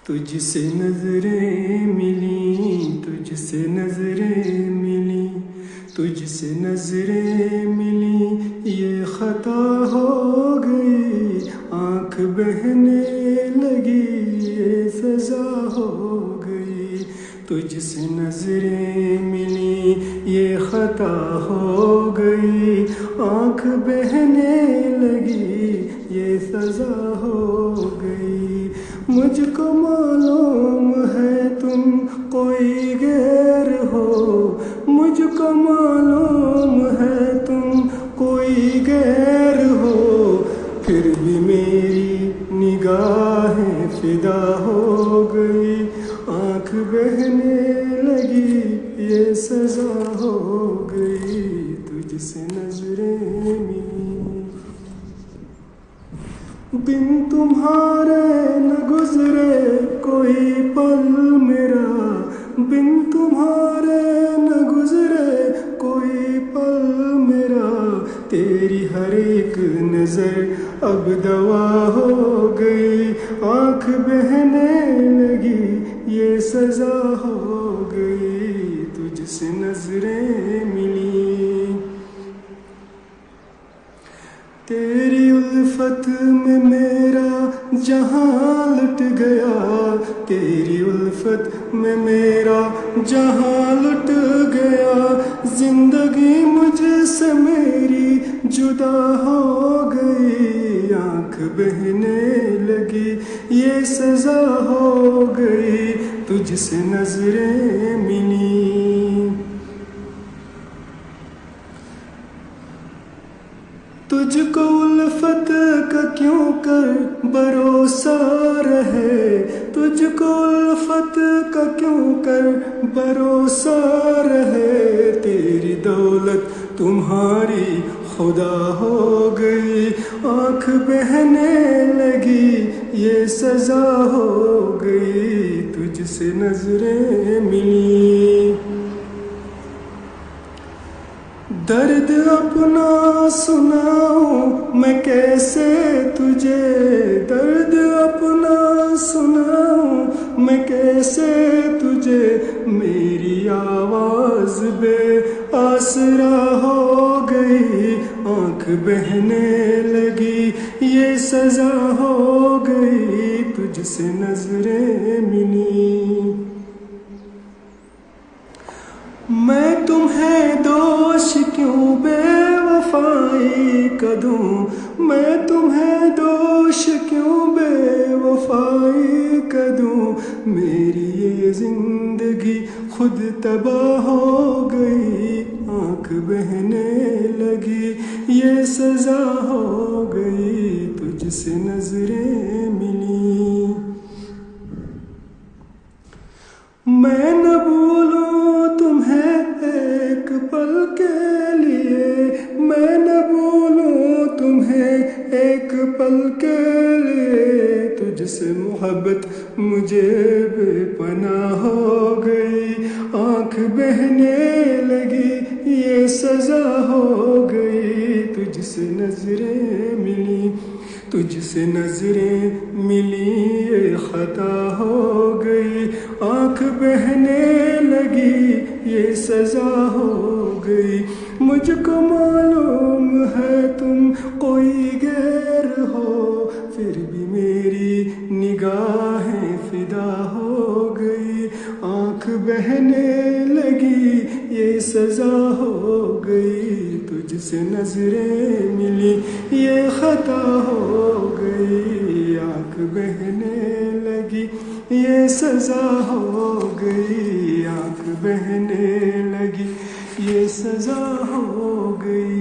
تجھ سے نظریں ملی، تجھ سے نظریں ملی، تجھ سے نظریں ملی، یہ خطا ہو گئی، آنکھ بہنے لگی، یہ سزا ہو گئی، تجھ سے نظریں ملی، یہ خطا ہو گئی، آنکھ بہنے لگی، یہ سزا ہو گئی، مجھ کو معلوم ہے تم کوئی غیر ہو، مجھ کو معلوم ہے تم کوئی غیر ہو، پھر بھی میری نگاہیں فدا ہو گئی، آنکھ بہنے لگی، یہ سزا ہو گئی، تجھ سے نظریں ملی، بن تمہارے نہ گزرے کوئی پل میرا، بن تمہارے نہ گزرے کوئی پل میرا، تیری ہر ایک نظر اب دوا ہو گئی، آنکھ بہنے لگی، یہ سزا ہو گئی، تجھ سے نظریں ملی، تیری الفت میں میرا جہاں لٹ گیا، تیری الفت میں میرا جہاں لٹ گیا، زندگی مجھ سے میری جدا ہو گئی، آنکھ بہنے لگی، یہ سزا ہو گئی، تجھ سے نظریں ملی، تجھ کو الفت کا کیوں کر بھروسہ رہے، تجھ کو الفت کا کیوں کر بھروسہ رہے، تیری دولت تمہاری خدا ہو گئی، آنکھ بہنے لگی، یہ سزا ہو گئی، تجھ سے نظریں ملی، درد اپنا سناؤں میں کیسے تجھے، درد اپنا سناؤں میں کیسے تجھے، میری آواز بے آسرا ہو گئی، آنکھ بہنے لگی، یہ سزا ہو گئی، تجھ سے نظریں ملی، میں تمہیں دوش کیوں بے وفائی کا دوں، میں تمہیں دوش کیوں بے وفائی کا دوں، میری یہ زندگی خود تباہ ہو گئی، آنکھ بہنے لگی، یہ سزا ہو گئی، تجھ سے نظریں ملی، میں نہ بھولوں تمہیں ایک پل کے لیے، میں نہ بھولوں تمہیں ایک پل کے لیے، تجھ سے محبت مجھے بے پناہ ہو گئی، آنکھ بہنے لگی، یہ سزا ہو گئی، تجھ سے نظریں ملی، تجھ سے نظریں ملی، یہ خطا ہو گئی، آنکھ بہنے لگی، یہ سزا ہو گئی، مجھ کو معلوم ہے تم کوئی غیر ہو، پھر بھی میری نگاہیں فدا ہو گئی، آنکھ بہنے لگی، یہ سزا ہو گئی، تجھ سے نظریں ملی، یہ خطا ہو گئی، آنکھ بہنے لگی، یہ سزا ہو گئی، آنکھ بہنے لگی، یہ سزا ہو گئی۔